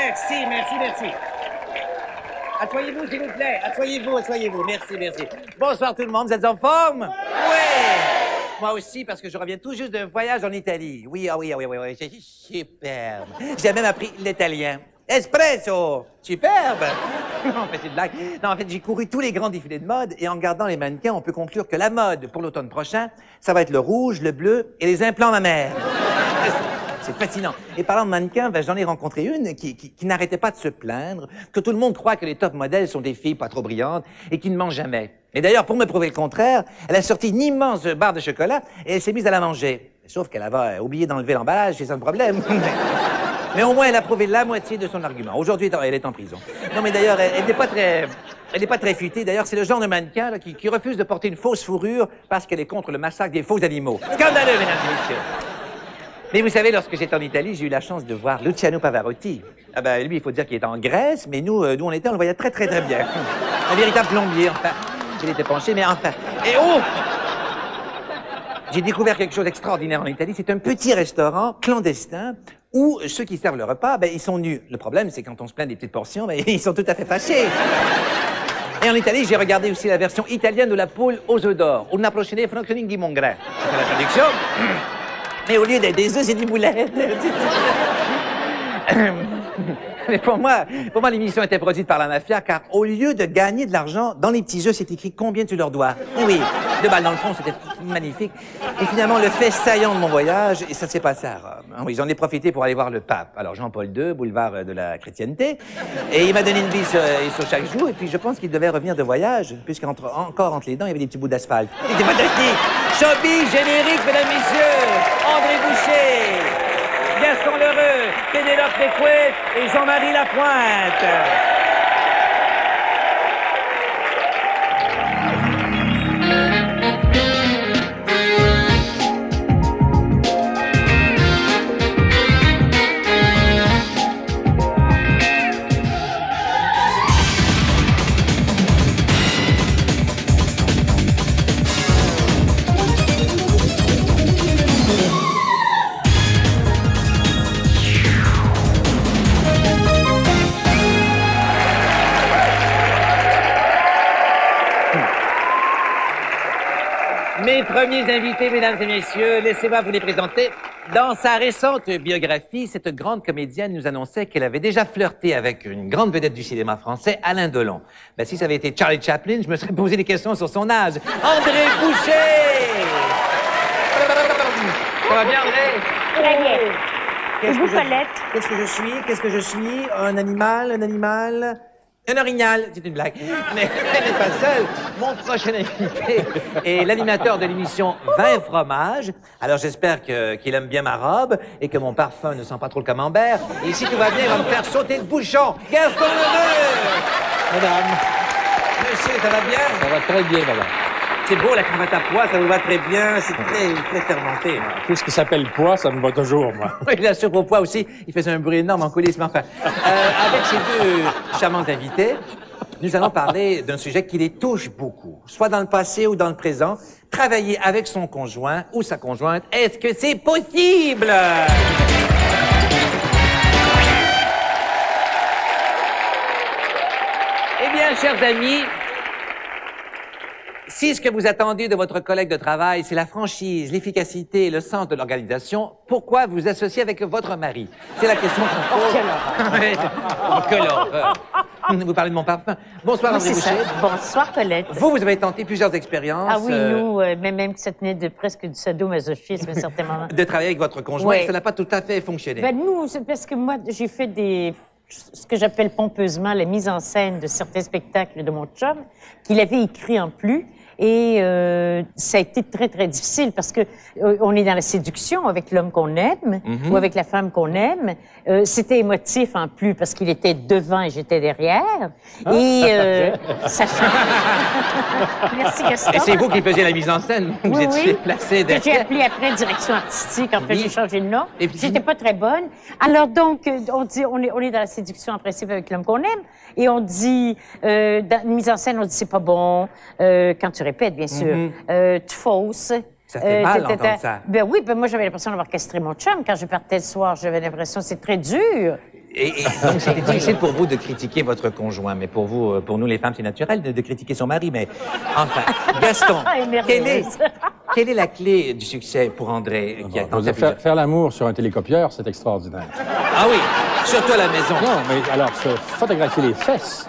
Merci, merci, merci. Asseyez-vous, s'il vous plaît. Asseyez-vous, asseyez-vous. Merci, merci. Bonsoir tout le monde, vous êtes en forme? Oui. Moi aussi, parce que je reviens tout juste d'un voyage en Italie. Oui, c'est superbe. J'ai même appris l'italien. Espresso! Superbe! Non, mais c'est une blague. Non, en fait, j'ai couru tous les grands défilés de mode et en regardant les mannequins, on peut conclure que la mode pour l'automne prochain, ça va être le rouge, le bleu et les implants mammaires. C'est fascinant. Et parlant de mannequins, ben, j'en ai rencontré une qui n'arrêtait pas de se plaindre que tout le monde croit que les top modèles sont des filles pas trop brillantes et qui ne mangent jamais. Et d'ailleurs, pour me prouver le contraire, elle a sorti une immense barre de chocolat et elle s'est mise à la manger. Sauf qu'elle avait oublié d'enlever l'emballage, c'est ça le problème. Mais au moins, elle a prouvé la moitié de son argument. Aujourd'hui, elle est en prison. Non, mais d'ailleurs, elle n'est pas très futée. D'ailleurs, c'est le genre de mannequin là, qui refuse de porter une fausse fourrure parce qu'elle est contre le massacre des faux animaux. Scandaleux, mesdames et messieurs. Mais vous savez, lorsque j'étais en Italie, j'ai eu la chance de voir Luciano Pavarotti. Ah ben, lui, il faut dire qu'il est en Grèce, mais nous, d'où on était, on le voyait très bien. Un véritable plombier, enfin. Il était penché, mais enfin. Et oh! J'ai découvert quelque chose d'extraordinaire en Italie. C'est un petit restaurant clandestin où ceux qui servent le repas, ben, ils sont nus. Le problème, c'est quand on se plaint des petites portions, ben, ils sont tout à fait fâchés. Et en Italie, j'ai regardé aussi la version italienne de la poule aux œufs d'or. Una procédé franconing di Mongrin. C'est la traduction. Mais au lieu d'être des œufs, c'est des boulettes. Mais pour moi, l'émission était produite par la mafia, car au lieu de gagner de l'argent, dans les petits jeux, c'est écrit combien tu leur dois. Oui, 2 balles dans le fond, c'était magnifique. Et finalement, le fait saillant de mon voyage, et ça s'est passé à Rome. Oui, j'en ai profité pour aller voir le pape. Alors, Jean-Paul II, boulevard de la chrétienté. Et il m'a donné une bille sur chaque joue, et puis je pense qu'il devait revenir de voyage, puisqu'encore entre les dents, il y avait des petits bouts d'asphalte. C'était fantastique. Showbiz générique, mesdames, messieurs. André Boucher. Gaston Lheureux, Pénélope Pécouet et Jean-Marie Lapointe. Mes premiers invités, mesdames et messieurs, laissez-moi vous les présenter. Dans sa récente biographie, cette grande comédienne nous annonçait qu'elle avait déjà flirté avec une grande vedette du cinéma français, Alain Delon. Ben, si ça avait été Charlie Chaplin, je me serais posé des questions sur son âge. André Boucher! Ça va bien, André? Très bien. Et vous, Colette? Qu'est-ce que je suis? Un animal? Un orignal, c'est une blague. Mais elle n'est pas seule. Mon prochain invité est l'animateur de l'émission Vin et fromage. Alors j'espère qu'il aime bien ma robe et que mon parfum ne sent pas trop le camembert. Et si tout va bien, il va me faire sauter le bouchon. Gaston Lheureux! Madame. Monsieur, ça va bien? Ça va très bien, madame. C'est beau, la cravate à pois, ça vous va très bien. C'est très fermenté. Tout ce qui s'appelle pois, ça me va toujours, moi. Oui, la surpoids aussi, il faisait un bruit énorme en coulisses, mais enfin. Avec ces 2 charmants invités, nous allons parler d'un sujet qui les touche beaucoup, soit dans le passé ou dans le présent. Travailler avec son conjoint ou sa conjointe, est-ce que c'est possible? Eh bien, chers amis, si ce que vous attendez de votre collègue de travail, c'est la franchise, l'efficacité et le sens de l'organisation, pourquoi vous associez avec votre mari? C'est la question qu'on pose. Oh, quelle horreur! Vous parlez de mon parfum. Bonsoir, André Boucher. Bonsoir, Colette. Vous avez tenté plusieurs expériences. Ah oui, nous, même que ça tenait de presque du sadomasochisme, à certains moments. De travailler avec votre conjoint, Oui. ça n'a pas tout à fait fonctionné. Ben, nous, c'est parce que moi, j'ai fait ce que j'appelle pompeusement la mise en scène de certains spectacles de mon chum, qu'il avait écrit en plus. Et ça a été très difficile parce que on est dans la séduction avec l'homme qu'on aime ou avec la femme qu'on aime. C'était émotif en plus parce qu'il était devant et j'étais derrière. Et ça Merci, Gaston. Et c'est vous qui faisiez la mise en scène. Vous Oui, étiez oui. placé Que derrière. j'ai appelé après direction artistique. En fait, Oui. j'ai changé de nom. Et puis- J'étais pas très bonne. Alors donc, on dit, on est dans la séduction en principe avec l'homme qu'on aime. Et on dit, dans une mise en scène, on dit c'est pas bon. Quand tu répètes, bien sûr. Tu fausses. Ça fait mal d'entendre ça. Ben oui, ben moi j'avais l'impression d'avoir castré mon chum. Quand je partais le soir, j'avais l'impression que c'est très dur. Et donc, c'était difficile pour vous de critiquer votre conjoint, mais pour vous, pour nous les femmes, c'est naturel de critiquer son mari. Mais enfin, Gaston, quelle est la clé du succès pour André qui a tenté faire l'amour sur un télécopieur, c'est extraordinaire. Ah oui, surtout à la maison. Non, mais alors, se photographier les fesses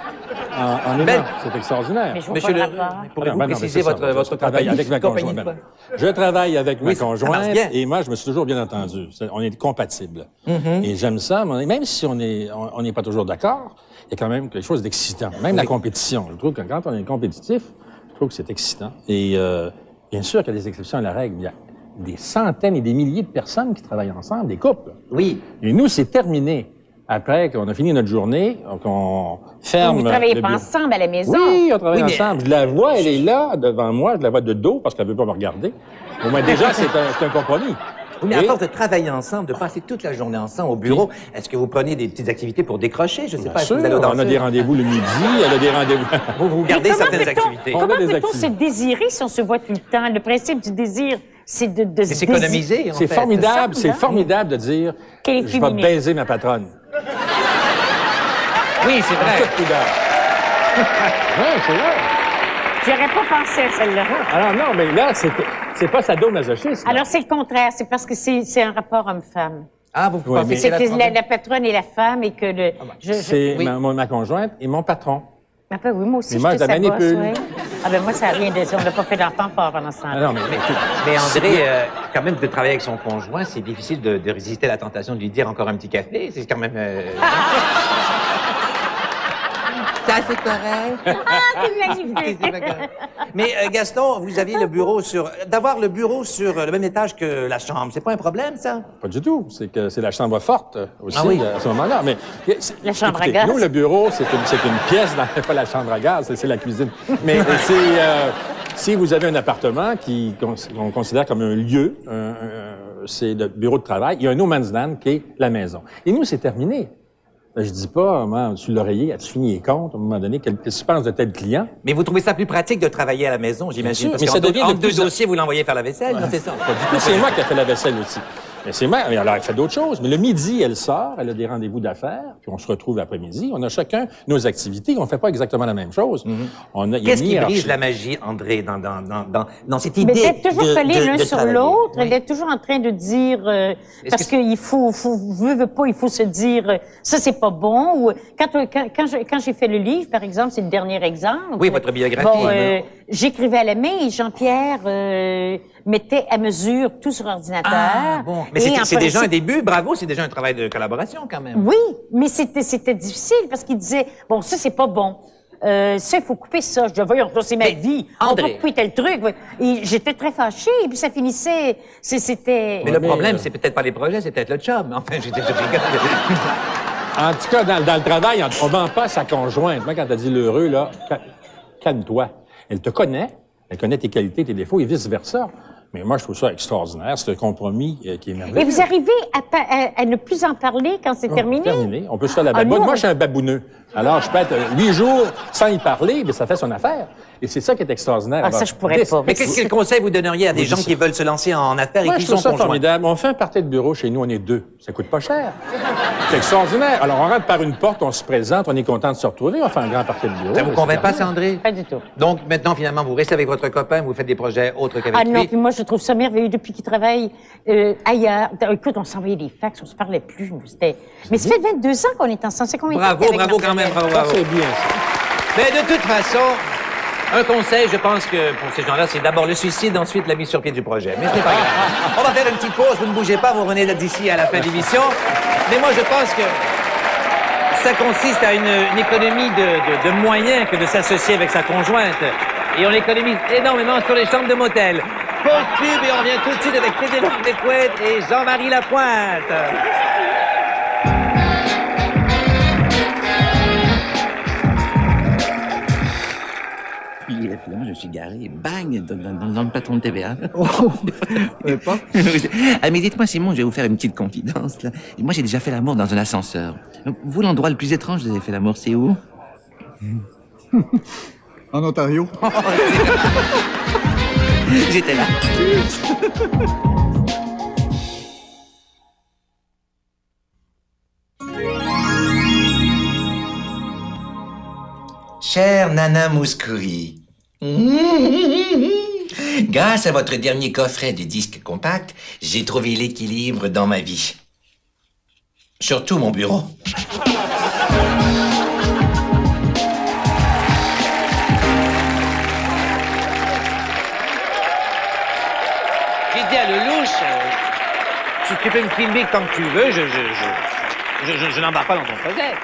en aimant, c'est extraordinaire. Mais je vois Monsieur pas le... le rapport. Pourriez-vous Non, mais préciser c'est ça, votre je travaille avec ma compagnie conjointe. quoi? Je travaille avec ma Oui, ça marche conjointe bien. et moi, je me suis toujours bien entendu. On est compatibles. Et j'aime ça, mais même si on n'est pas toujours d'accord, il y a quand même quelque chose d'excitant. Même la compétition. Je trouve que quand on est compétitif, je trouve que c'est excitant. Et bien sûr qu'il y a des exceptions à la règle. Il y a des centaines et des milliers de personnes qui travaillent ensemble, des couples. Oui. Et nous, c'est terminé. Après qu'on a fini notre journée, qu'on ferme. Vous ne travaillez le pas bureau. ensemble à la maison? Oui, on travaille Oui, mais- ensemble. Je la vois, elle est là, devant moi. Je la vois de dos parce qu'elle veut pas me regarder. Au moins, déjà, c'est un compromis. Oui, mais à Et- force de travailler ensemble, de passer toute la journée ensemble au bureau, est-ce que vous prenez des petites activités pour décrocher? Je sais Bien pas, est-ce sûr, que vous allez au on a danseur? des rendez-vous le midi, elle a des rendez-vous. Vous gardez Mais comment certaines peut-on- activités. On Comment a des peut-on se activités. désirer si on se voit tout le temps? Le principe du désir, c'est de C'est se s'économiser, en C'est fait. formidable, C'est c'est ça, formidable de dire Qu'elle est je vais féminine. baiser ma patronne. Oui, c'est vrai. Toute pudeur. Oui, c'est vrai. J'aurais pas pensé à celle-là. Alors non, mais là, c'est pas sadomasochisme. Alors, c'est le contraire. C'est parce que c'est un rapport homme-femme. Ah, vous Oui, pensez mais- que C'est c'est que la patronne et la femme et que le... C'est oui. ma conjointe et mon patron. Ah ben oui, moi aussi, Mais moi, je te je la sabosse, manipule. ouais. Ah ben moi, ça n'a rien de ça. On n'a pas fait d'enfant fort pendant ce temps-là. Ah non, mais Mais André, quand même, de travailler avec son conjoint, c'est difficile de résister à la tentation de lui dire encore un petit café. C'est quand même... Ça, c'est correct. Ah, c'est magnifique! Mais Gaston, vous aviez le bureau d'avoir le bureau sur le même étage que la chambre, c'est pas un problème, ça? pas du tout. C'est que c'est la chambre forte aussi Ah oui. à ce moment-là. Mais La chambre à écoutez, gaz. Nous, le bureau, c'est une pièce, pas la chambre à gaz, c'est la cuisine. Mais c'est si vous avez un appartement qu'on considère comme un lieu, c'est le bureau de travail. Il y a un no man's land qui est la maison. Et nous, c'est terminé. Je dis pas, moi, sur l'oreiller, as-tu fini les comptes, à un moment donné, qu'est-ce que tu penses de tel client? Mais vous trouvez ça plus pratique de travailler à la maison, j'imagine? sûr, Parce mais ça devient entre de deux plus en- dossiers, vous l'envoyez faire la vaisselle, non, c'est ça? Pas du tout. C'est moi qui ai fait la vaisselle aussi. Mais c'est moi. Mais alors, elle fait d'autres choses. Mais le midi, elle sort, elle a des rendez-vous d'affaires, puis on se retrouve l'après-midi. On a chacun nos activités. On fait pas exactement la même chose. On a, il y a Qu'est-ce une qui hiérarchie. brise la magie, André, dans cette Mais idée d'être toujours collé l'un de sur travailler? l'autre, Oui. d'être toujours en train de dire parce que qu'il faut veut pas, il faut se dire ça c'est pas bon. Ou quand j'ai fait le livre, par exemple, c'est le dernier exemple. Oui, votre biographie. Bon, j'écrivais à la main et Jean-Pierre mettait à mesure tout sur ordinateur. Ah, bon. Mais Et c'est en déjà un principe- début, bravo, c'est déjà un travail de collaboration, quand même. Oui, mais c'était difficile parce qu'il disait bon ça c'est pas bon. Ça, il faut couper ça. Je dis, voyons, c'est ma Mais, vie. André. On peut couper tel truc. Et j'étais très fâchée, et puis ça finissait, c'était... Mais le mais, problème, c'est peut-être pas les projets, c'est peut-être le job. Enfin, je rigole. En tout cas, dans le travail, on vend pas sa conjointe. Moi, quand t'as dit l'heureux, là, calme-toi. Elle te connaît. Elle connaît tes qualités, tes défauts et vice-versa. Mais moi, je trouve ça extraordinaire. C'est un compromis qui est merveilleux. Et vous arrivez à ne plus en parler quand c'est terminé? Terminé. On peut se faire la Ah, baboune. nous, Moi, je suis un babouneux. Alors, je peux être 8 jours sans y parler, mais ça fait son affaire. Et c'est ça qui est extraordinaire. Ah, ça, je pourrais pas. Mais quel conseil vous donneriez à des gens qui veulent se lancer en affaires Moi, et je qui trouve sont ça conjoints? formidable. On fait un party de bureau chez nous, on est 2. Ça coûte pas cher. C'est extraordinaire. Alors, on rentre par une porte, on se présente, on est content de se retrouver, on fait un grand party de bureau. Ça vous Et convainc c'est pas, terminé. ça, André? Pas du tout. Donc, maintenant, finalement, vous restez avec votre copain, vous faites des projets autres qu'avec Ah non, lui. puis moi, je trouve ça merveilleux depuis qu'il travaille ailleurs. Écoute, on s'envoyait des fax, on se parlait plus. Mais ça fait 22 ans qu'on est ensemble. C'est combien de temps Bravo, qu'avec bravo quand même, Marc-André? bravo, Ça, bravo. c'est bien, ça. Mais de toute façon, un conseil, je pense que pour ces gens-là, c'est d'abord le suicide, ensuite la mise sur pied du projet. Mais c'est pas grave. On va faire une petite pause, vous ne bougez pas, vous revenez d'ici à la fin de l'émission. Mais moi, je pense que ça consiste à une économie de moyens que de s'associer avec sa conjointe. Et on économise énormément sur les chambres de motel. Pause pub et on revient tout de suite avec Frédéric Becquet et Jean-Marie Lapointe. Puis finalement, je me suis garé, bang, dans le patron de TVA. Pas? Ah, mais dites-moi, Simon, je vais vous faire une petite confidence, là. Moi, j'ai déjà fait l'amour dans un ascenseur. Vous, l'endroit le plus étrange où vous avez fait l'amour, c'est où? En Ontario. J'étais là. Chère Nana Mouskouri, grâce à votre dernier coffret de disques compacts, j'ai trouvé l'équilibre dans ma vie. Surtout mon bureau. J'ai dit à Lelouch, tu peux me filmer tant que tu veux, je n'embarque pas dans ton projet.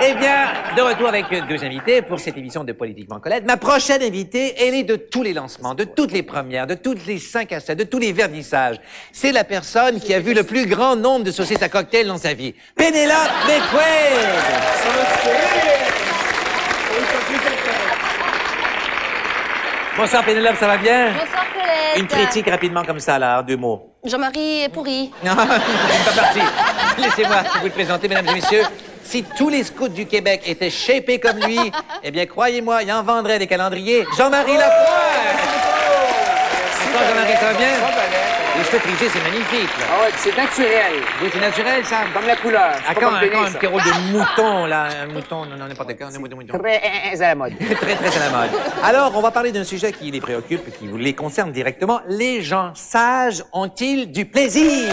Eh bien, de retour avec deux invités pour cette émission de Politiquement Colette. Ma prochaine invitée, elle est de tous les lancements, de toutes les premières, de toutes les 5 à 7, de tous les vernissages. C'est la personne qui a vu le plus grand nombre de saucisses à cocktail dans sa vie. Pénélope McQuaid! Bonsoir Pénélope, ça va bien? Bonsoir, Colette. Une critique rapidement comme ça, là, en 2 mots. Jean-Marie est pourri. Non, c'est pas parti. Laissez-moi vous le présenter, mesdames et messieurs. Si tous les scouts du Québec étaient shapés comme lui, eh bien, croyez-moi, il en vendrait des calendriers. Jean-Marie Lapointe! Bonsoir, Jean-Marie, ça va bien? Les cheveux frisés, c'est magnifique, là. Ah ouais, c'est naturel. Oui, c'est naturel, ça. Comme la couleur. C'est pas comme Un Pénis, petit rôle de mouton, là. Un mouton, non, n'importe quoi. Un mouton. Très à la mode. Très, très à la mode. Alors, on va parler d'un sujet qui les préoccupe et qui vous les concerne directement. Les gens sages ont-ils du plaisir?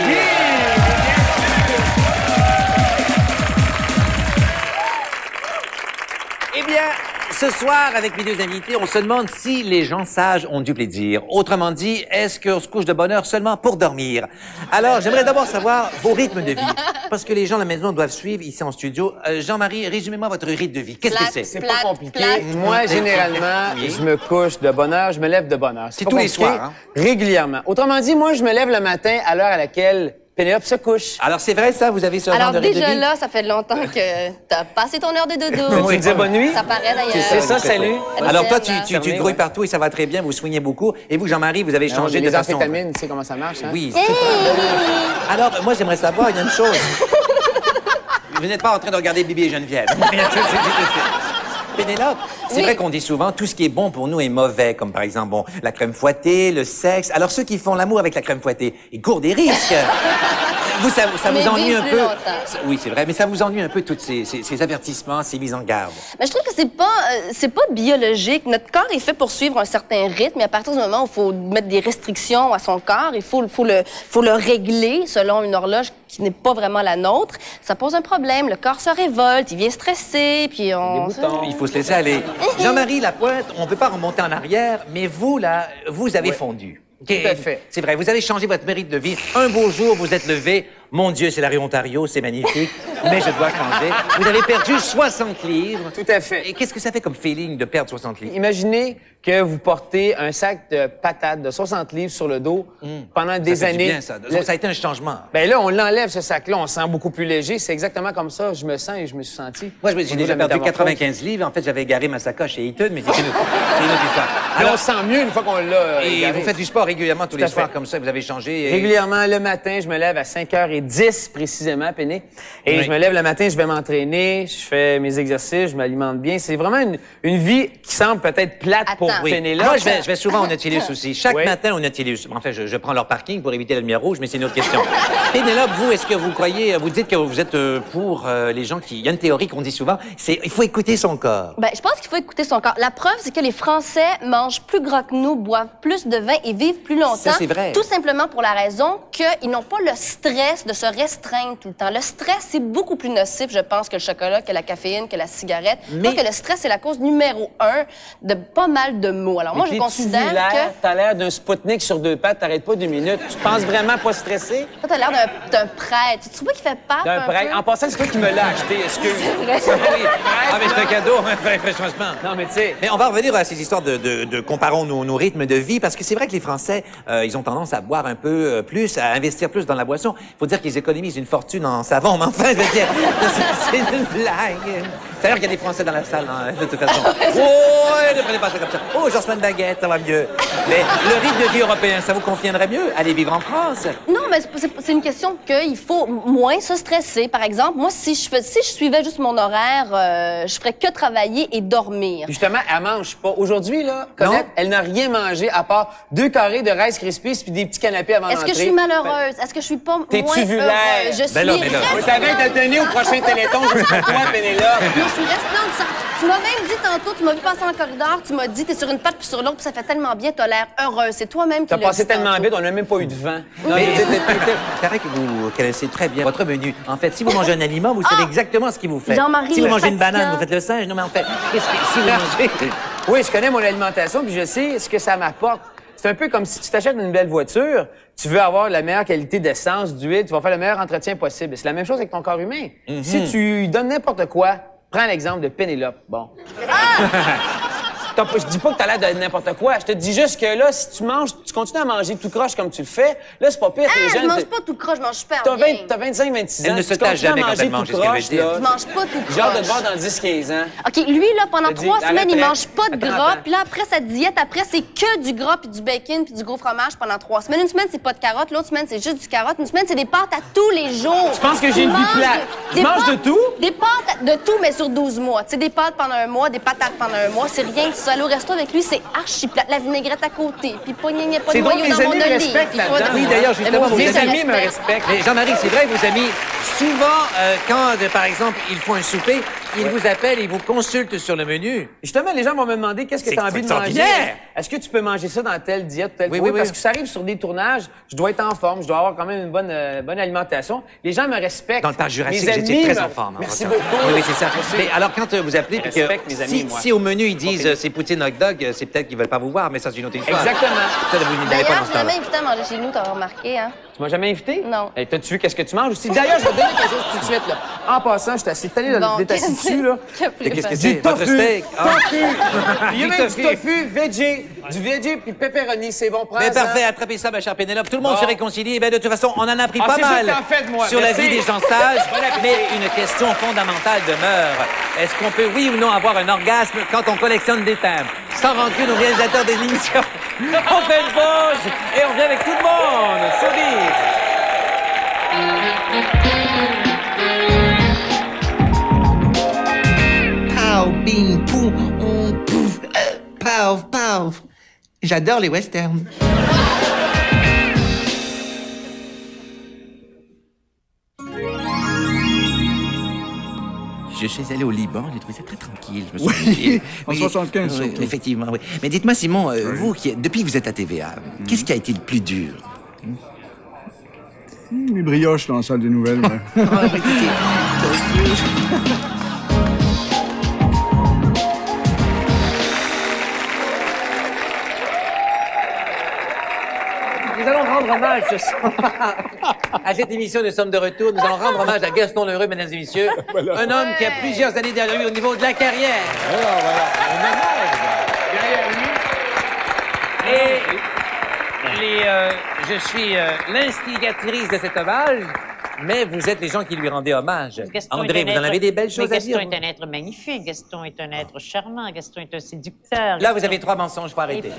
Eh bien, ce soir, avec mes deux invités, on se demande si les gens sages ont du plaisir. Autrement dit, est-ce qu'on se couche de bonne heure seulement pour dormir? Alors, j'aimerais d'abord savoir vos rythmes de vie. Parce que les gens à la maison doivent suivre ici en studio. Jean-Marie, résumez-moi votre rythme de vie. Qu'est-ce que c'est? C'est pas compliqué. Moi, généralement, je me couche de bonne heure, je me lève de bonne heure. C'est pas tous les compliqué. soirs, hein? Régulièrement. Autrement dit, moi, je me lève le matin à l'heure à laquelle Pénélope se couche. Alors, c'est vrai, ça? Vous avez ce genre Alors de rythme de déjà vie? là, ça fait longtemps que t'as passé ton heure de dodo. Tu me disais bonne nuit? Ça paraît d'ailleurs. C'est ça, salut. Alors, toi, tu Fermé, grouilles ouais. partout et ça va très bien, vous soignez beaucoup. Et vous, Jean-Marie, vous avez changé de les façon. amphétamines, tu sais comment ça marche, hein? Oui, c'est pas... Alors, moi, j'aimerais savoir, il y a une chose. Vous n'êtes pas en train de regarder Bibi et Geneviève. Pénélope, c'est Oui. vrai qu'on dit souvent tout ce qui est bon pour nous est mauvais, comme par exemple, bon, la crème fouettée, le sexe. Alors, ceux qui font l'amour avec la crème fouettée, ils courent des risques. Vous, ça Mais vous ennuie vivent un plus peu. longtemps. Oui, c'est vrai, mais ça vous ennuie un peu tous ces avertissements, ces mises en garde. Mais je trouve que c'est pas biologique. Notre corps est fait pour suivre un certain rythme. Et à partir du moment où il faut mettre des restrictions à son corps, il faut le régler selon une horloge qui n'est pas vraiment la nôtre. Ça pose un problème. Le corps se révolte, il vient stresser, puis on... Il faut se laisser aller. Jean-Marie Lapointe, on ne peut pas remonter en arrière, mais vous, là, vous avez fondu. Tout à fait. C'est vrai, vous avez changé votre mérite de vie. Un beau jour, vous êtes levé. Mon Dieu, c'est la rue Ontario, c'est magnifique, mais je dois changer. Vous avez perdu 60 livres. Tout à fait. Et qu'est-ce que ça fait comme feeling de perdre 60 livres? Imaginez que vous portez un sac de patates de 60 livres sur le dos pendant des Ça fait du années. bien, ça. Ça a été un changement. Ben là, on l'enlève, ce sac-là, on se sent beaucoup plus léger. C'est exactement comme ça, je me sens et je me suis senti. Moi, j'ai Au niveau déjà de la perdu métamorphose. 95 livres. En fait, j'avais garé ma sacoche chez Eaton, mais c'est une autre histoire. Alors, on se sent mieux une fois qu'on l'a. Et égaré. vous faites du sport régulièrement tous Tout à les soirs fait. comme ça, vous avez changé. Régulièrement, le matin, je me lève à 5h10 précisément, Péné. Et Oui. je me lève le matin, je vais m'entraîner, je fais mes exercices, je m'alimente bien. C'est vraiment une vie qui semble peut-être plate pour Attends. Oui. Pénélope. Moi, je vais souvent au Nautilus aussi. Chaque Oui. matin au Nautilus. En fait, je prends leur parking pour éviter la lumière rouge, mais c'est une autre question. Pénélope, vous, est-ce que vous croyez, vous dites que vous êtes pour les gens qui... Il y a une théorie qu'on dit souvent, c'est il faut écouter son corps. Ben, je pense qu'il faut écouter son corps. La preuve, c'est que les Français mangent plus gras que nous, boivent plus de vin et vivent plus longtemps. Ça, c'est vrai. Tout simplement pour la raison qu'ils n'ont pas le stress de se restreindre tout le temps. Le stress, c'est beaucoup plus nocif, je pense, que le chocolat, que la caféine, que la cigarette. Je Mais- pense que le stress, c'est la cause numéro 1 de pas mal de maux. Alors moi, je considère que... T'as l'air d'un Spoutnik sur 2 pattes, t'arrêtes pas 2 minutes. Tu penses vraiment pas stressé? Toi, t'as l'air d'un prêtre. Tu trouves pas qu'il fait peur D'un un prêtre. peu? En passant, c'est toi qui me l'as acheté, excuse. Ah, mais c'est un cadeau, franchement. Non, mais tu sais... Mais on va revenir à ces histoires de comparons nos rythmes de vie, parce que c'est vrai que les Français, ils ont tendance à boire un peu plus, à investir plus dans la boisson. Il faut dire qu'ils économisent une fortune en savon, mais enfin, je veux dire, c'est une blague. C'est-à-dire qu'il y a des Français dans la salle, hein, de toute façon. Oh, ne prenez pas ça comme ça. Oh, Jocelyn Baguette, ça va mieux. Mais le rythme de vie européen, ça vous conviendrait mieux? Aller vivre en France? Non, mais c'est une question qu'il faut moins se stresser. Par exemple, moi, si je suivais juste mon horaire, je ferais que travailler et dormir. Justement, elle mange pas. Aujourd'hui, là, Colette, Non. elle n'a rien mangé à part 2 carrés de Rice Krispies puis des petits canapés avant Est-ce d'entrer. que je suis malheureuse? Est-ce que je suis pas T'es-tu moins vu heureuse? l'air? Je suis Ben là, mais là. Je savais de te donner au prochain Téléthon juste pour toi, Pénélope. Non, tu restes là. Tu m'as même dit tantôt, tu m'as vu passer dans le corridor, tu m'as dit, t'es sur une patte puis sur l'autre, puis ça fait tellement bien, t'as l'air heureux. C'est toi-même qui l'as dit. T'as passé tellement tantôt. vite, on n'a même pas eu de vent. C'est vrai que vous connaissez très bien votre menu. En fait, si vous mangez un aliment, vous savez exactement ce qu'il vous fait. Jean-Marie, si vous le mangez une fatigant. banane, vous faites le singe. Non, mais en fait, si vous mangez... Oui, je connais mon alimentation, puis je sais ce que ça m'apporte. C'est un peu comme si tu t'achètes une belle voiture, tu veux avoir la meilleure qualité d'essence, d'huile, tu vas faire le meilleur entretien possible. C'est la même chose avec ton corps humain. Si tu lui donnes n'importe quoi, prends l'exemple de Pénélope. Bon. Je dis pas que t'as l'air de n'importe quoi. Je te dis juste que là, si tu manges, tu continues à manger tout croche comme tu le fais, là, c'est pas pire. Ah, Les je jeunes, mange pas tout croche, je mange super T'as bien. 25, 26 ans. Elle ne se tu tâche continues à jamais quand manger elle mange, tout c'est ce qu'elle veut croche, dire. là. Je mange pas tout J'ai hâte de te croche. voir dans 10-15 ans. OK, lui, là, pendant Je te dis, 3 semaines, il arrête. mange pas de Attends, gras. attends. Puis là, après sa diète, après, c'est que du gras, puis du bacon, puis du gros fromage pendant 3 semaines. Une semaine, c'est pas de carottes. L'autre semaine, c'est juste du carotte. Une semaine, c'est des pâtes à tous les jours. Tu penses que j'ai une vie plate? Tu manges de tout? Des pâtes de tout, mais sur 12 mois. Tu sais, des pâtes pendant un mois, des patates pendant un mois. C'est rien que ça. Aller au resto avec lui, c'est archi plate. La vinaigrette à côté, puis pas de C'est drôle, noyau tes dans mon amis me olive. respectent puis là-dedans. toi, Oui, d'ailleurs, justement, Mais moi, vos Mes je amis me respecte. respectent. Mais Jean-Marie, c'est vrai, vos amis, souvent, quand, par exemple, ils font un souper, ils vous appellent, ils vous consultent sur le menu. Justement, les gens vont me demander qu'est-ce que C'est tu as envie de manger. extraordinaire. Est-ce que tu peux manger ça dans telle diète ou tel Oui, poids? oui, oui. Parce que ça arrive sur des tournages, je dois être en forme, je dois avoir quand même une bonne alimentation. Les gens me respectent. Dans le parc Jurassique, Mes j'étais amis très me- en forme. Merci votre beaucoup. temps. Oui, oui, c'est ça. Merci. Mais alors, quand vous appelez, puis que respecte mes amis, moi. si au menu, ils disent c'est poutine hot dog, c'est peut-être qu'ils veulent pas vous voir, mais ça, c'est une autre histoire. Exactement. Ça, vous n'y allez pas D'ailleurs, dans je ce l'ai temps-là. jamais invité à manger chez nous, t'as remarqué, hein? Tu m'as jamais invité? Non. Hey, t'as-tu vu qu'est-ce que tu manges aussi? D'ailleurs, je vais te donner quelque chose tout de suite, là. En passant, je t'assieds. T'es allé Bon, t'es assis dessus, là. Et qu'est-ce que Du c'est? Votre tofu. steak? Ah. Il y a Du même du tofu. tofu, veggie, du veggie puis pepperoni, c'est bon, prends Mais parfait, attrapez ça, ma chère Pénélope. Tout le monde Bon. se réconcilie. Eh bien, de toute façon, on en a appris Ah, pas c'est ça mal que t'en fais de moi. sur la Merci. vie des gens sages. Bon appétit. Mais une question fondamentale demeure. Est-ce qu'on peut, oui ou non, avoir un orgasme quand on collectionne des timbres? Sans rancune au réalisateur de l'émission. On fait une pause et on revient avec tout le monde. Sourire. Pow, bing, pou, pouf, pow, pow. J'adore les westerns. Je suis allé au Liban, j'ai trouvé ça très tranquille. Je me suis dit, en 75 surtout. Effectivement, oui. Mais dites-moi, Simon, vous, depuis que vous êtes à TVA, qu'est-ce qui a été le plus dur? Les brioches dans la salle des nouvelles. Ouais. Ah, écoutez, Nous allons rendre hommage ce soir à cette émission. Nous sommes de retour. Nous allons rendre hommage à Gaston Lheureux, mesdames et messieurs. Un homme qui a plusieurs années derrière lui au niveau de la carrière. Et je suis l'instigatrice de cet hommage, mais vous êtes les gens qui lui rendaient hommage. Gaston André, est un vous en avez des belles mais choses à dire. Gaston est un être magnifique. Gaston est un être charmant. Gaston est un séducteur. Là, vous avez 3 mensonges, faut arrêter.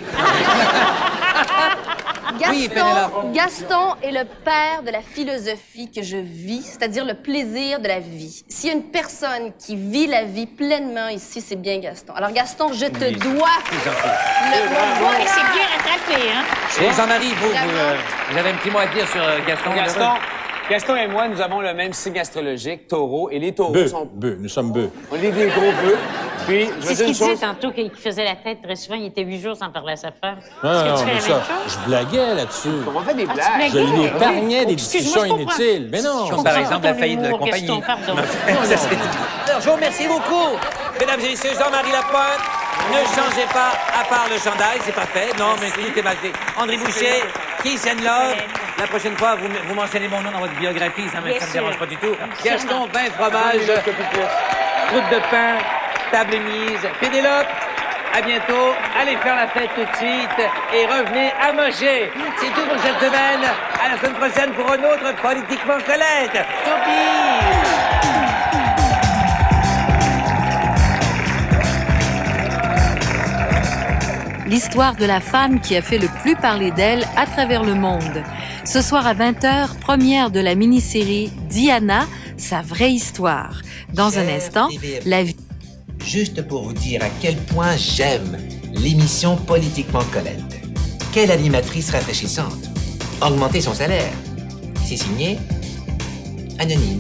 Oui, Pénélope. Gaston est le père de la philosophie que je vis, c'est-à-dire le plaisir de la vie. S'il y a une personne qui vit la vie pleinement ici, c'est bien Gaston. Alors Gaston, je te dois le Oui, c'est bien rattrapé, hein? Et Jean-Marie, vous Vraiment. avez un petit mot à dire sur Gaston Gaston, Lheureux? Gaston et moi, nous avons le même signe astrologique, taureau, et les taureaux Bœufs, sont... bœufs, nous sommes bœufs. On est des gros bœufs. Puis, je C'est veux ce dire une qu'il disait chose... tantôt, qu'il faisait la tête très souvent. Il était 8 jours sans parler à sa femme. Ah, Est-ce que non, tu fais mais la ça, même chose? je blaguais là-dessus. On fait des Ah, tu blagues. blagues? Je lui épargnais des Excuse-moi, discussions je comprends. inutiles. Mais non. Comme par exemple la faillite de la Ton humour, compagnie. Gaston, pardon. Ça, c'est- Alors, je vous remercie beaucoup. Mesdames et messieurs, Jean-Marie Lapointe, ne changez pas à part le chandail, c'est parfait. Non, mais tout est mal fait. André Boucher, Kiss and Love. La prochaine fois, vous mentionnez mon nom dans votre biographie, ça me sûr. dérange pas du tout. Gaston, vin, fromage, croûte de pain, table mise. Pénélope, à bientôt. Allez faire la fête tout de suite et revenez à manger. C'est tout pour cette semaine. À la semaine prochaine pour un autre Politiquement Colette. L'histoire de la femme qui a fait le plus parler d'elle à travers le monde. Ce soir à 20h, première de la mini-série Diana, sa vraie histoire. Dans un instant, la vie... Juste pour vous dire à quel point j'aime l'émission Politiquement Colette. Quelle animatrice rafraîchissante. Augmenter son salaire. C'est signé Anonyme.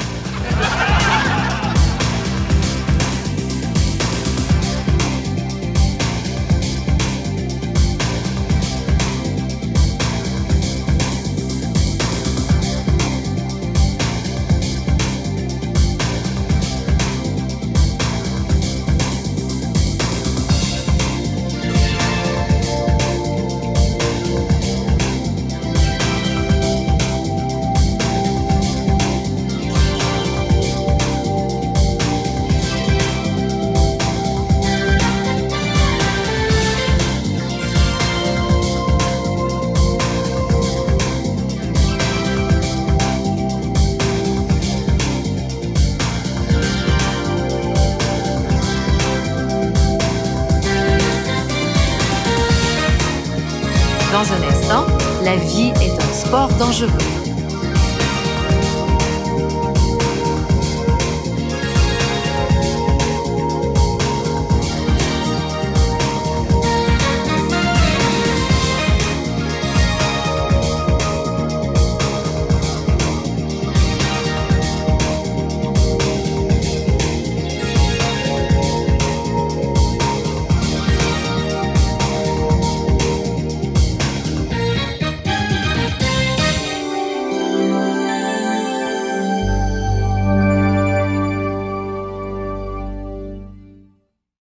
Dans un instant, la vie est un sport dangereux.